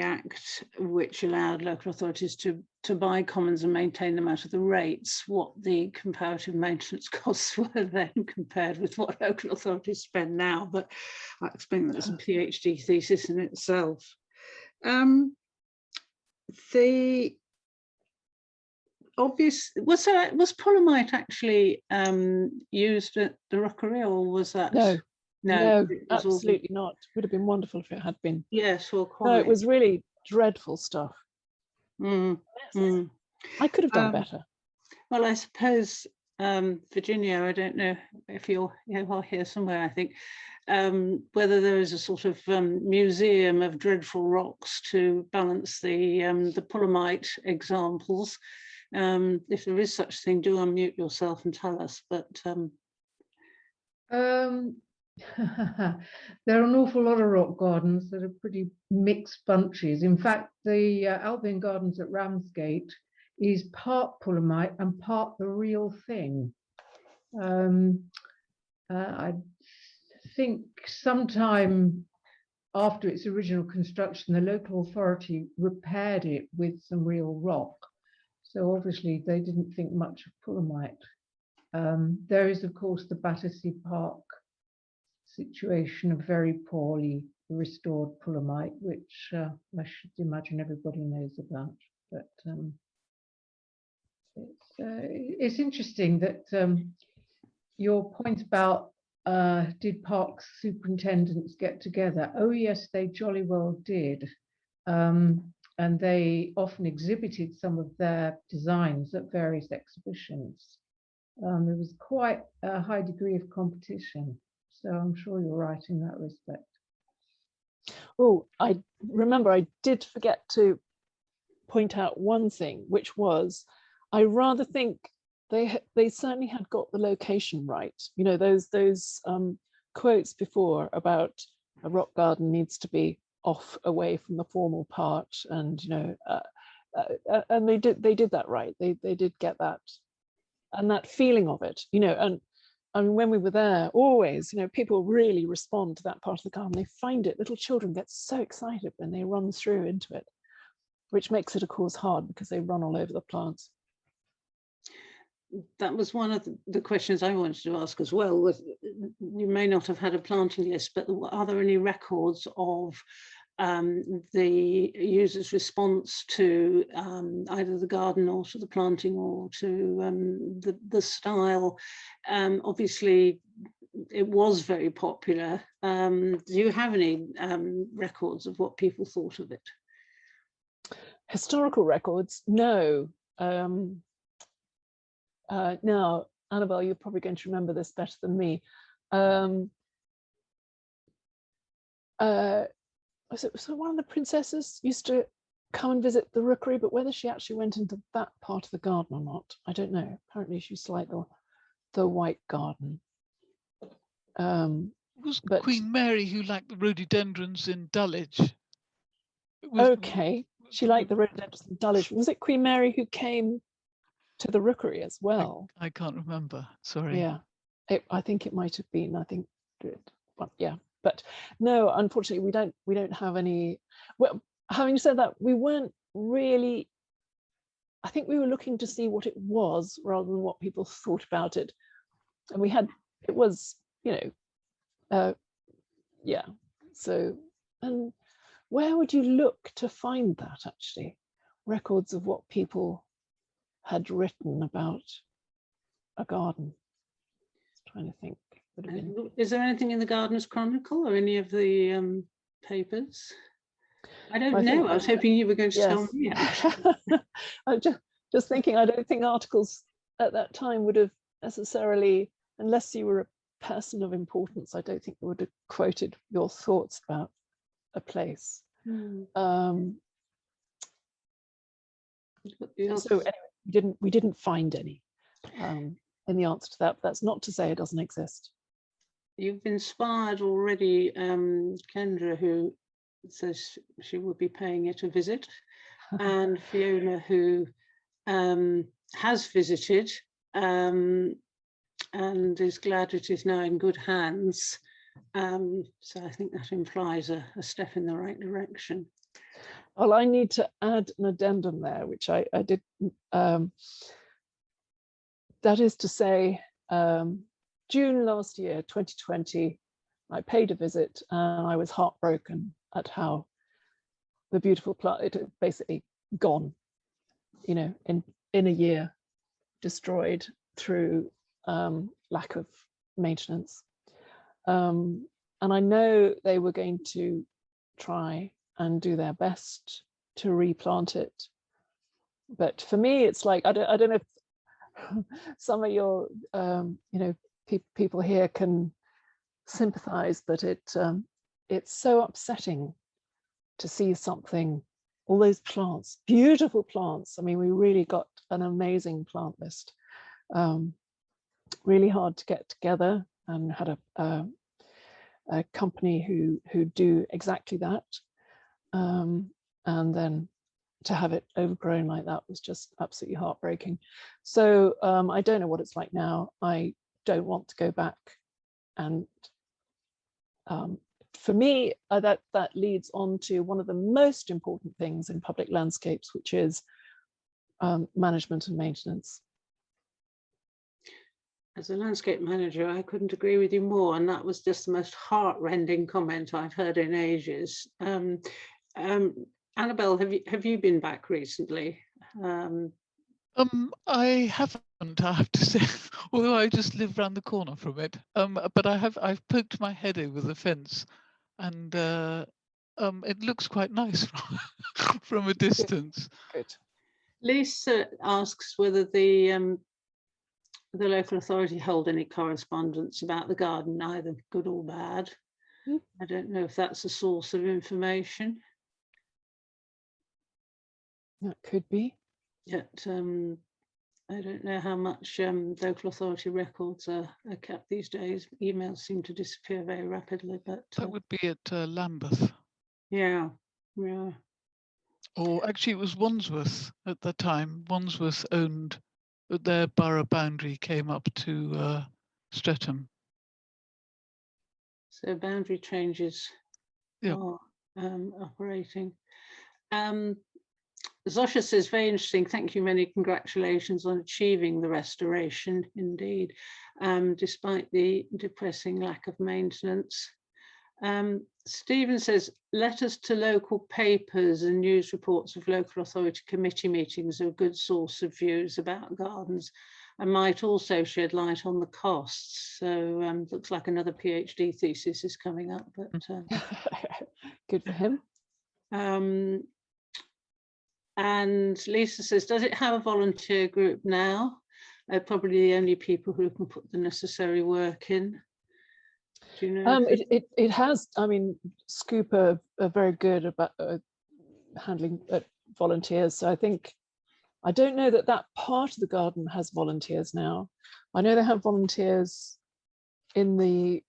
Act which allowed local authorities to buy commons and maintain them out of the rates, what the comparative maintenance costs were then compared with what local authorities spend now. But I explain that as a PhD thesis in itself. The obvious was polyamite actually used at the Rookery, or was that no, absolutely not. Would have been wonderful if it had been. Yes, well, quite. No, it was really dreadful stuff. I could have done better. Well, I suppose Virginia, I don't know if you're here somewhere, I think, whether there is a sort of museum of dreadful rocks to balance the polyamite examples. If there is such thing, do unmute yourself and tell us. But there are an awful lot of rock gardens that are pretty mixed bunches. In fact, the Albion Gardens at Ramsgate is part polyamite and part the real thing. I think sometime after its original construction, the local authority repaired it with some real rock. So obviously they didn't think much of polyamite. There is, of course, the Battersea Park situation of very poorly restored polyamite, which I should imagine everybody knows about. But it's interesting that your point about did parks superintendents get together? Oh yes, they jolly well did. And they often exhibited some of their designs at various exhibitions. There was quite a high degree of competition. So I'm sure you're right in that respect. Oh, I remember I did forget to point out one thing, which was I rather think they certainly had got the location right. You know, those quotes before about a rock garden needs to be off away from the formal part, and you know, and they did that right. They did get that, and that feeling of it. You know, and I mean, when we were there, always, you know, people really respond to that part of the garden. They find it. Little children get so excited when they run through into it, which makes it, of course, hard because they run all over the plants. That was one of the questions I wanted to ask as well. Was, you may not have had a planting list, but are there any records of the user's response to either the garden or to the planting or to the style? Obviously, it was very popular. Do you have any records of what people thought of it? Historical records? No. Now, Annabelle, you're probably going to remember this better than me. So one of the princesses used to come and visit the Rookery, but whether she actually went into that part of the garden or not, I don't know. Apparently she used to like the White Garden. It was Queen Mary who liked the rhododendrons in Dulwich. Okay, she liked the rhododendrons in Dulwich. Was it Queen Mary who came to the Rookery as well? I can't remember, sorry. Yeah, I think it might have been. I think, well, yeah. But no, unfortunately, we don't have any. Well, having said that, we weren't really. I think we were looking to see what it was rather than what people thought about it, and it was, you know, yeah. So, and where would you look to find that actually? Records of what people had written about a garden. Trying to think. Is there anything in the Gardener's Chronicle or any of the papers? I don't know. I was hoping you were going to tell me. I'm just thinking, I don't think articles at that time would have necessarily, unless you were a person of importance, I don't think they would have quoted your thoughts about a place. So anyway, we didn't find any. In the answer to that, but that's not to say it doesn't exist. You've inspired already Kendra, who says she will be paying it a visit, and Fiona, who has visited and is glad it is now in good hands. So I think that implies a step in the right direction. Well, I need to add an addendum there, which I did. That is to say, June last year, 2020, I paid a visit and I was heartbroken at how the beautiful plant, it had basically gone, you know, in a year, destroyed through lack of maintenance. And I know they were going to try and do their best to replant it. But for me, it's like, I don't know if some of your you know, people here can sympathize, but it's so upsetting to see something, all those plants, beautiful plants. I mean, we really got an amazing plant list. Really hard to get together, and had a company who do exactly that, and then to have it overgrown like that was just absolutely heartbreaking. So I don't know what it's like now. I don't want to go back. And for me, that leads on to one of the most important things in public landscapes, which is management and maintenance. As a landscape manager, I couldn't agree with you more. And that was just the most heart-rending comment I've heard in ages. Annabelle, have you been back recently? I haven't, I have to say, although I just live round the corner from it. But I've poked my head over the fence, and it looks quite nice from a distance. Good. Lisa asks whether the local authority hold any correspondence about the garden, either good or bad. I don't know if that's a source of information. That could be. Yet I don't know how much local authority records are kept these days. Emails seem to disappear very rapidly, but That would be at Lambeth. yeah, yeah. Or actually, it was Wandsworth at the time. Wandsworth owned, their borough boundary came up to Streatham. So boundary changes Yep. are operating. Zosha says, very interesting. Thank you. Many congratulations on achieving the restoration, indeed, despite the depressing lack of maintenance. Stephen says, letters to local papers and news reports of local authority committee meetings are a good source of views about gardens and might also shed light on the costs. So looks like another PhD thesis is coming up. But good for him. And Lisa says, does it have a volunteer group now? Probably the only people who can put the necessary work in. Do you know? It has. I mean, Scoop are very good about handling volunteers. So I don't know that part of the garden has volunteers now. I know they have volunteers in the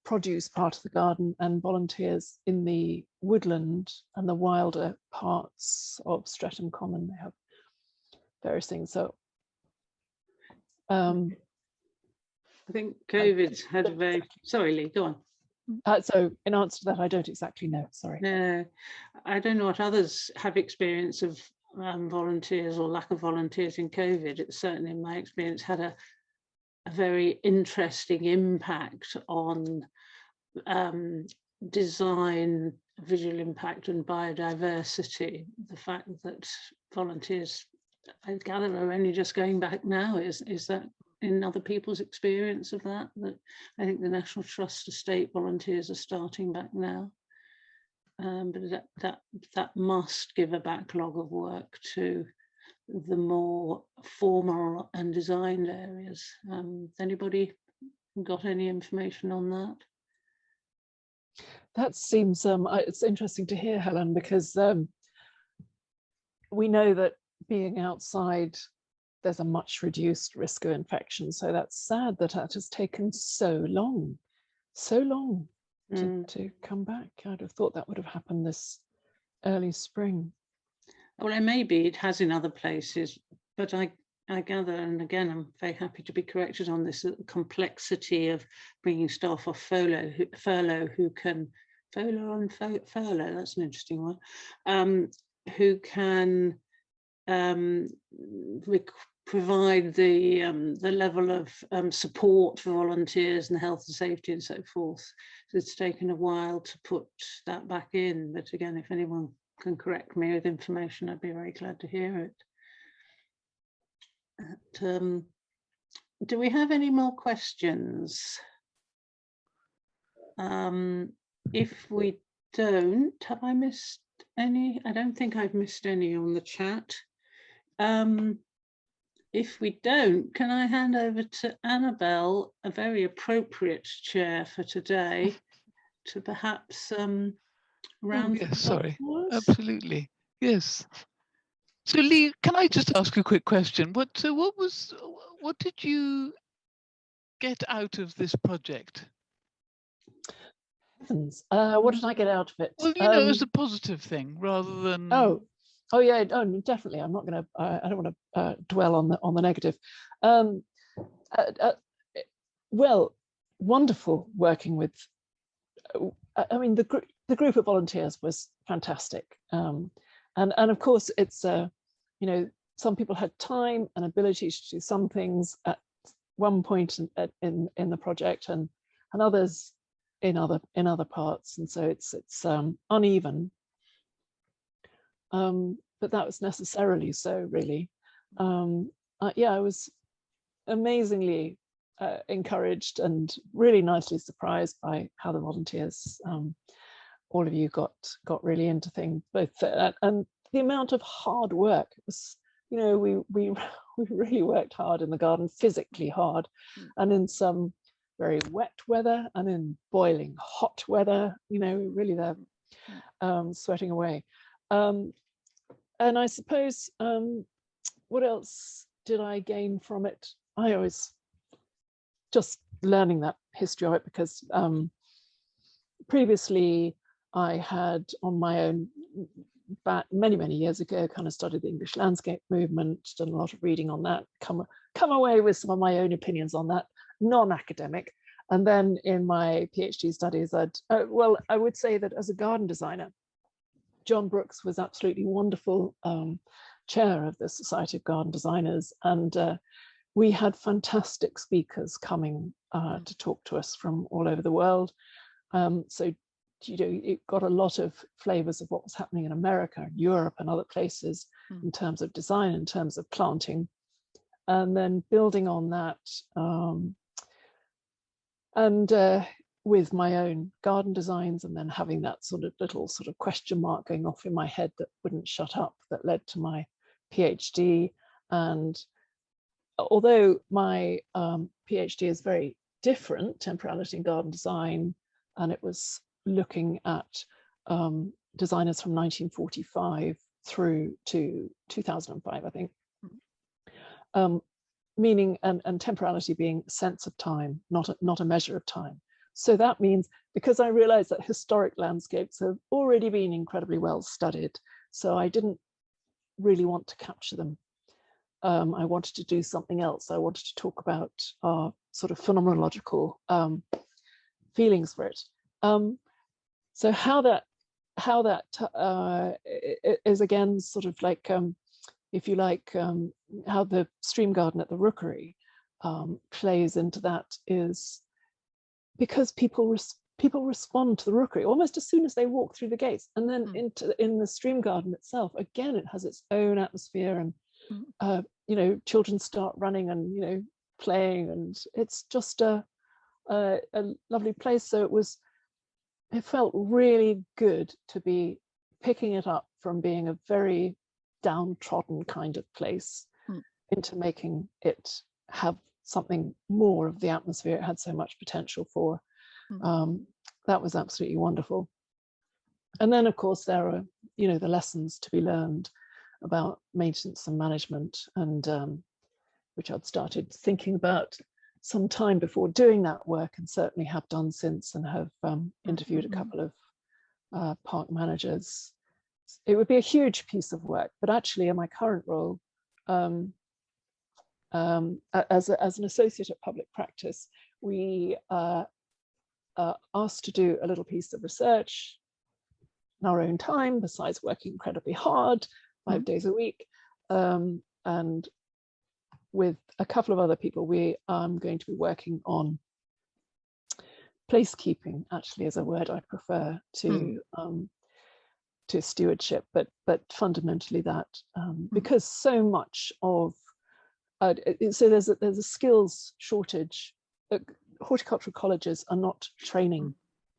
produce part of the garden and volunteers in the woodland and the wilder parts of Streatham Common. They have various things. So I think COVID's had a very, sorry Lee, go on. So in answer to that, I don't exactly know, sorry. No, I don't know what others have experience of volunteers or lack of volunteers in COVID. It's certainly, in my experience, had a very interesting impact on design, visual impact and biodiversity. The fact that volunteers, I gather, are only just going back now. Is that in other people's experience of that? That I think the National Trust estate volunteers are starting back now. But that must give a backlog of work to the more formal and designed areas. Anybody got any information on that? That seems it's interesting to hear, Helen, because we know that being outside, there's a much reduced risk of infection. So that's sad that has taken so long to come back. I'd have thought that would have happened this early spring. Well, maybe it has in other places, but I gather, and again, I'm very happy to be corrected on this, that the complexity of bringing staff off furlough who can, furlough, that's an interesting one, who can provide the level of support for volunteers and health and safety and so forth. So it's taken a while to put that back in, but again, if anyone can correct me with information, I'd be very glad to hear it. Do we have any more questions? If we don't, have I missed any? I don't think I've missed any on the chat. If we don't, can I hand over to Annabelle, a very appropriate chair for today, to perhaps round. Yes, sorry, absolutely, yes. So Lee, can I just ask a quick question? What did you get out of this project? Heavens, what did I get out of it? Well, you know, as a positive thing rather than. Oh yeah, definitely. I'm not going to. I don't want to dwell on the negative. Well, wonderful working with. I mean, the group of volunteers was fantastic, and of course it's you know, some people had time and ability to do some things at one point in the project, and others in other parts, and so it's uneven. But that was necessarily so, really. Yeah, I was amazingly encouraged and really nicely surprised by how the volunteers, all of you, got really into things, both and the amount of hard work. It was, you know, we really worked hard in the garden, physically hard, and in some very wet weather and in boiling hot weather, you know, really there sweating away. And I suppose, what else did I gain from it? I always just learning that history of it, because previously I had on my own, back many years ago, kind of studied the English landscape movement, done a lot of reading on that, come away with some of my own opinions on that, non-academic. And then in my PhD studies, well, I would say that as a garden designer, John Brooks was absolutely wonderful chair of the Society of Garden Designers, and we had fantastic speakers coming to talk to us from all over the world. So, you know, it got a lot of flavors of what was happening in America and Europe and other places in terms of design, in terms of planting, and then building on that, with my own garden designs, and then having that sort of little sort of question mark going off in my head that wouldn't shut up, that led to my PhD. And although my PhD is very different, temporality in garden design, and it was looking at designers from 1945 through to 2005, I think, meaning and temporality being a sense of time, not a measure of time. So that means, because I realized that historic landscapes have already been incredibly well studied, so I didn't really want to capture them. I wanted to do something else. I wanted to talk about our sort of phenomenological feelings for it. So how that is, again, sort of like, if you like, how the stream garden at the Rookery plays into that, is because people respond to the Rookery almost as soon as they walk through the gates, and then in the stream garden itself, again, it has its own atmosphere, and you know, children start running and, you know, playing, and it's just a lovely place. So it felt really good to be picking it up from being a very downtrodden kind of place into making it have something more of the atmosphere it had so much potential for. That was absolutely wonderful. And then, of course, there are, you know, the lessons to be learned about maintenance and management, and which I'd started thinking about some time before doing that work, and certainly have done since, and have interviewed a couple of park managers. It would be a huge piece of work, but actually in my current role, as an associate at public practice, we are asked to do a little piece of research in our own time, besides working incredibly hard, 5 days a week. And with a couple of other people, we are going to be working on placekeeping, actually, is a word I prefer to stewardship, but fundamentally that, because so much of so there's a skills shortage. Horticultural colleges are not training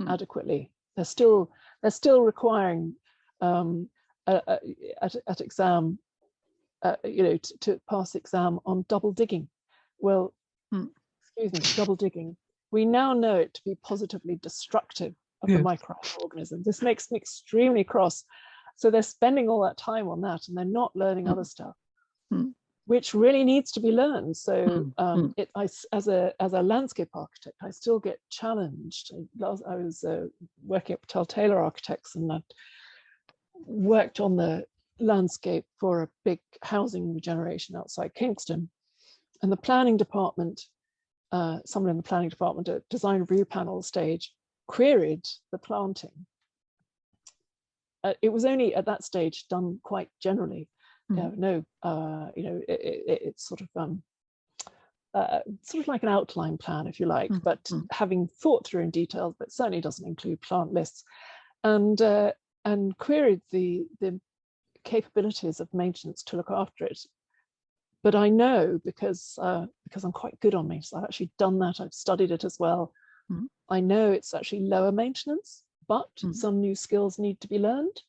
adequately. They're still requiring at exam, you know, to pass exam on double digging. Well, excuse me, double digging. We now know it to be positively destructive of the microorganisms. This makes me extremely cross. So they're spending all that time on that, and they're not learning other stuff, which really needs to be learned. So as a landscape architect, I still get challenged. I was working at Patel Taylor Architects, and I worked on the landscape for a big housing regeneration outside Kingston. And the planning department, someone in the planning department at design review panel stage queried the planting. It was only at that stage done quite generally. It's sort of like an outline plan, if you like, but having thought through in detail, but certainly doesn't include plant lists, and queried the capabilities of maintenance to look after it. But I know, because I'm quite good on maintenance, I've actually done that, I've studied it as well. I know it's actually lower maintenance, but some new skills need to be learned.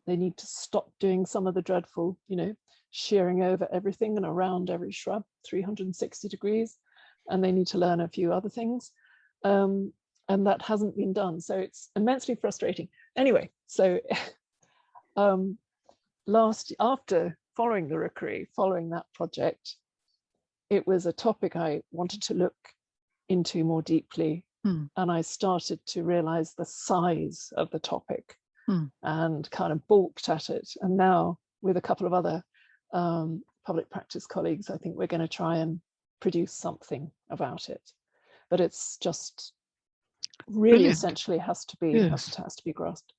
They need to stop doing some of the dreadful, you know, shearing over everything and around every shrub 360 degrees, and they need to learn a few other things, and that hasn't been done, so it's immensely frustrating. Anyway, so after following the Rookery, following that project, it was a topic I wanted to look into more deeply. And I started to realize the size of the topic and kind of balked at it. And now with a couple of other public practice colleagues, I think we're going to try and produce something about it. But it's just really Brilliant. essentially has to be grasped.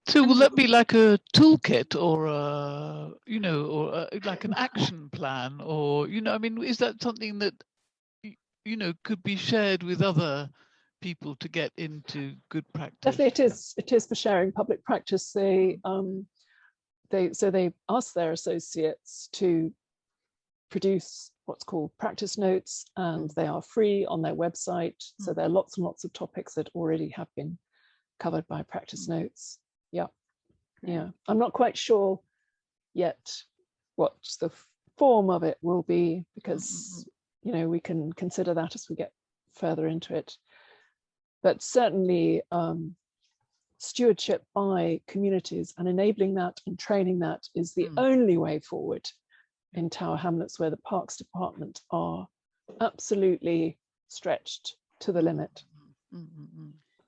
So will that be like a toolkit or like an action plan, or I mean, is that something that could be shared with other people to get into good practice? Definitely, it is for sharing public practice. They ask their associates to produce what's called practice notes, and they are free on their website. So there are lots and lots of topics that already have been covered by practice notes. Yeah. I'm not quite sure yet what the form of it will be, because we can consider that as we get further into it. But certainly stewardship by communities and enabling that and training that is the only way forward in Tower Hamlets, where the Parks Department are absolutely stretched to the limit.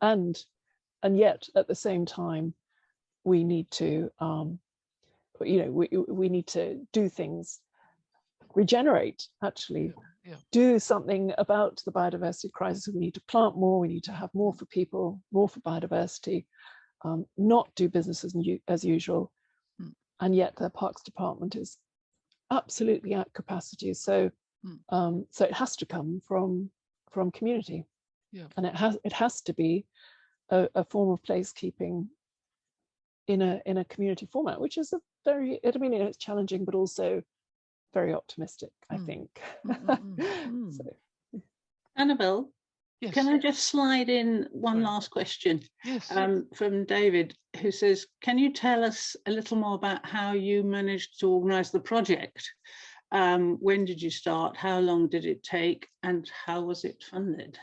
And yet at the same time, we need to we need to do things, regenerate, actually. Do something about the biodiversity crisis. We need to plant more, we need to have more for people, more for biodiversity, not do business as usual. And yet the Parks Department is absolutely at capacity. So so it has to come from community. And it has to be a form of placekeeping in a community format, which is it's challenging, but also very optimistic, I think. So. Annabelle, yes. Can I just slide in one last question? Yes. From David, who says, can you tell us a little more about how you managed to organise the project? When did you start? How long did it take? And how was it funded?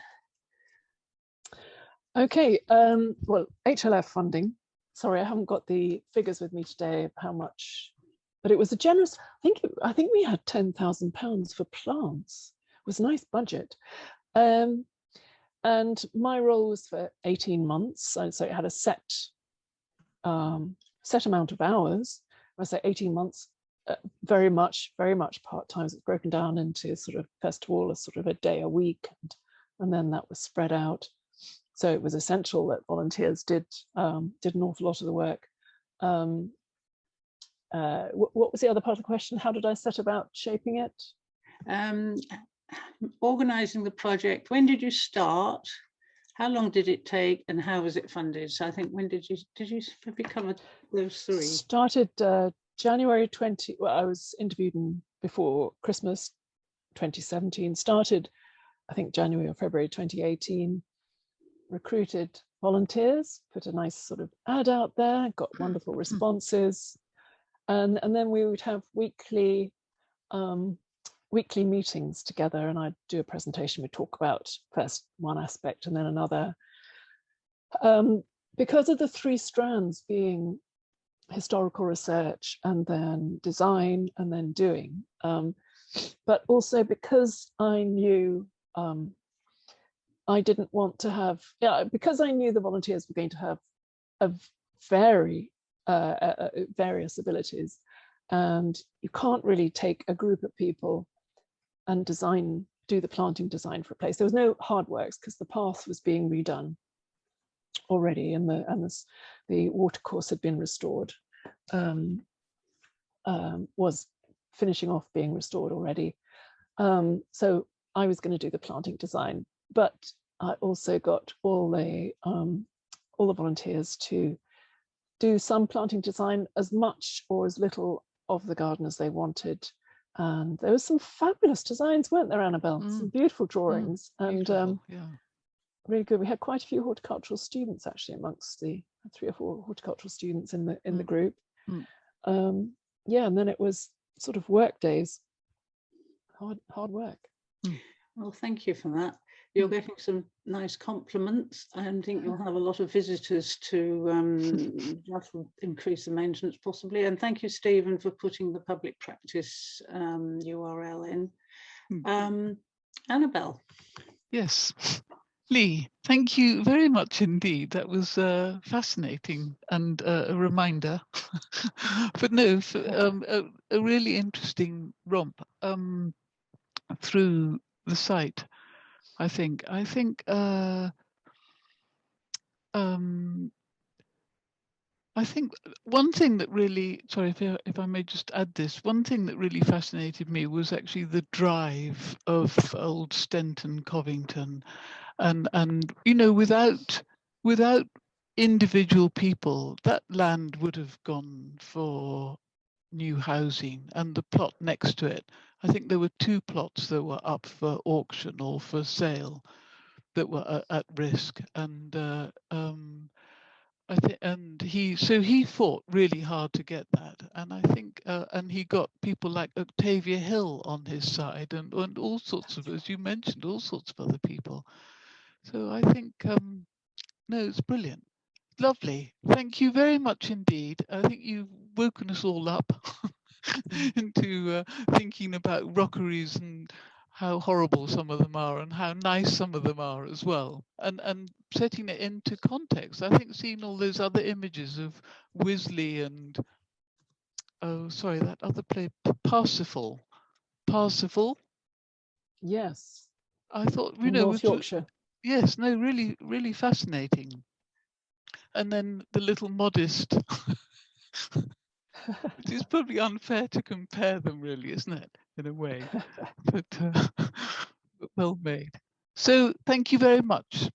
Okay, well, HLF funding. Sorry, I haven't got the figures with me today of how much, but it was a generous, I think we had £10,000 for plants. It was a nice budget. And my role was for 18 months. So it had a set amount of hours. I say 18 months, very much part-time. It's broken down into sort of, first of all, a sort of a day a week, and then that was spread out. So it was essential that volunteers did an awful lot of the work. What was the other part of the question? How did I set about shaping it? Organising the project. When did you start? How long did it take, and how was it funded? So I think, when did you have you covered those three? Started January 20. Well, I was interviewed before Christmas 2017. Started, I think, January or February 2018. Recruited volunteers, put a nice sort of ad out there, got wonderful responses, and then we would have weekly meetings together, and I'd do a presentation. We'd talk about first one aspect and then another. Because of the three strands being historical research and then design and then doing, but also because I knew I didn't want to have, because I knew the volunteers were going to have a various abilities, and you can't really take a group of people and do the planting design for a place. There was no hard works because the path was being redone already, and the watercourse had been restored, was finishing off being restored already. So I was going to do the planting design, but I also got all the volunteers to do some planting design, as much or as little of the garden as they wanted. And there were some fabulous designs, weren't there, Annabelle? Some beautiful drawings, and really good. We had quite a few horticultural students actually amongst the 3 or 4 horticultural students in the group. And then it was sort of work days, hard work. Well, thank you for that. You're getting some nice compliments. I think you'll have a lot of visitors to that will increase the maintenance possibly. And thank you, Stephen, for putting the public practice URL in. Annabelle. Yes. Lee, thank you very much indeed. That was fascinating and a reminder. But no, a really interesting romp through the site, I think. I think one thing that really, sorry if I may just add this, one thing that really fascinated me was actually the drive of old Stenton Covington, and you know, without individual people, that land would have gone for new housing, and the plot next to it, I think there were 2 plots that were up for auction or for sale that were at risk, and I think, and he fought really hard to get that, and I think, and he got people like Octavia Hill on his side, and all sorts of, as you mentioned, all sorts of other people. So I think, no, it's brilliant, lovely. Thank you very much indeed. I think you've woken us all up into thinking about rockeries and how horrible some of them are and how nice some of them are as well, and setting it into context. I think seeing all those other images of Wisley and, oh sorry, that other play, Parsifal. Yes. I thought, you In know, North Yorkshire. yes, no, really fascinating. And then the little modest, which is probably unfair to compare them, really, isn't it, in a way? But well made. So thank you very much.